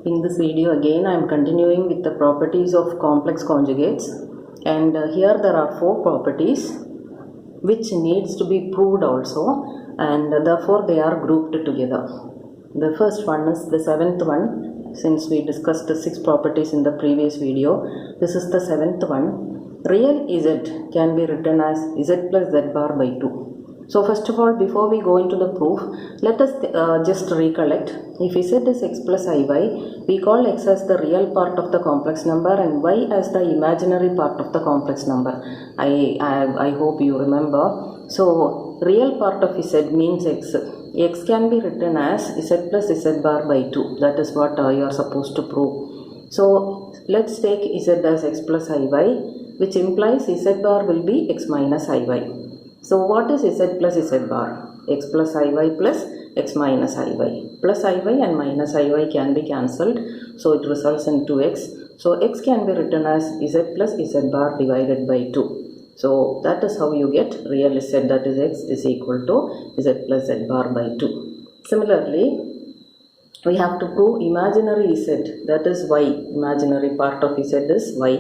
In this video again I am continuing with the properties of complex conjugates, and here there are 4 properties which needs to be proved also, and therefore they are grouped together. The first one is the 7th one. Since we discussed the 6 properties in the previous video, this is the 7th one. Real z can be written as z plus z bar by 2. So first of all, before we go into the proof, let us just recollect. If z is x plus iy, we call x as the real part of the complex number and y as the imaginary part of the complex number. I hope you remember. So real part of z means x. X can be written as z plus z bar by 2. That is what you are supposed to prove. So let's take z as x plus iy, which implies z bar will be x minus iy. So what is z plus z bar? X plus iy plus x minus iy. Plus iy and minus iy can be cancelled, so it results in 2x. So x can be written as z plus z bar divided by 2. So that is how you get real z, that is x is equal to z plus z bar by 2. Similarly, we have to prove imaginary z, that is y, imaginary part of z is y,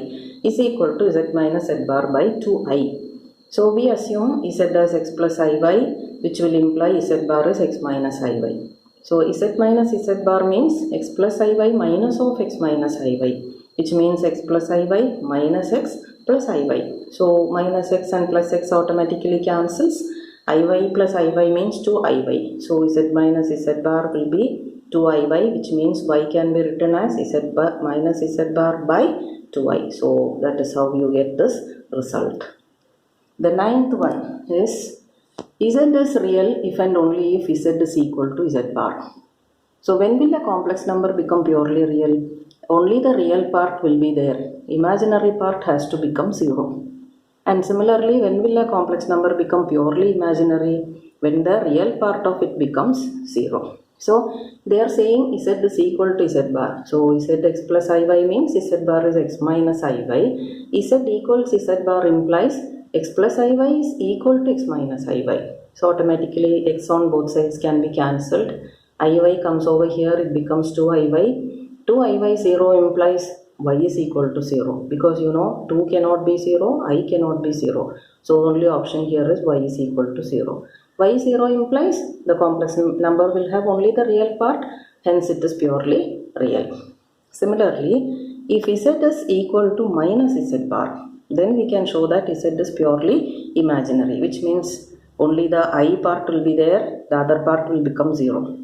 is equal to z minus z bar by 2i. So we assume z as x plus iy, which will imply z bar is x minus iy. So z minus z bar means x plus iy minus of x minus iy, which means x plus iy minus x plus iy. So minus x and plus x automatically cancels. Iy plus iy means 2iy. So z minus z bar will be 2iy, which means y can be written as z bar minus z bar by 2i. So that is how you get this result. The 9th one is z is real if and only if z is equal to z bar. So when will a complex number become purely real? Only the real part will be there. Imaginary part has to become 0. And similarly, when will a complex number become purely imaginary? When the real part of it becomes 0. So they are saying z is equal to z bar. So zx plus iy means z bar is x minus iy. Z equals z bar implies x plus iy is equal to x minus iy. So automatically x on both sides can be cancelled. Iy comes over here, it becomes 2iy. 2iy 0 implies y is equal to 0, because you know 2 cannot be 0, I cannot be 0. So only option here is y is equal to 0. Y 0 implies the complex number will have only the real part, hence it is purely real. Similarly, if z is equal to minus z bar, then we can show that z is purely imaginary, which means only the I part will be there, the other part will become 0.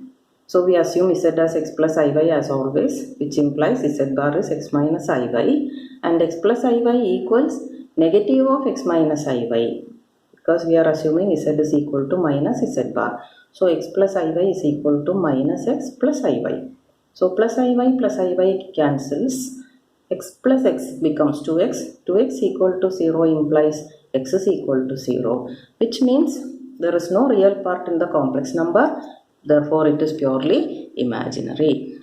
So we assume z as x plus iy as always, which implies z bar is x minus iy, and x plus iy equals negative of x minus iy, because we are assuming z is equal to minus z bar. So x plus iy is equal to minus x plus iy. So plus iy cancels. X plus x becomes 2x. 2x equal to 0 implies x is equal to 0, which means there is no real part in the complex number. Therefore, it is purely imaginary.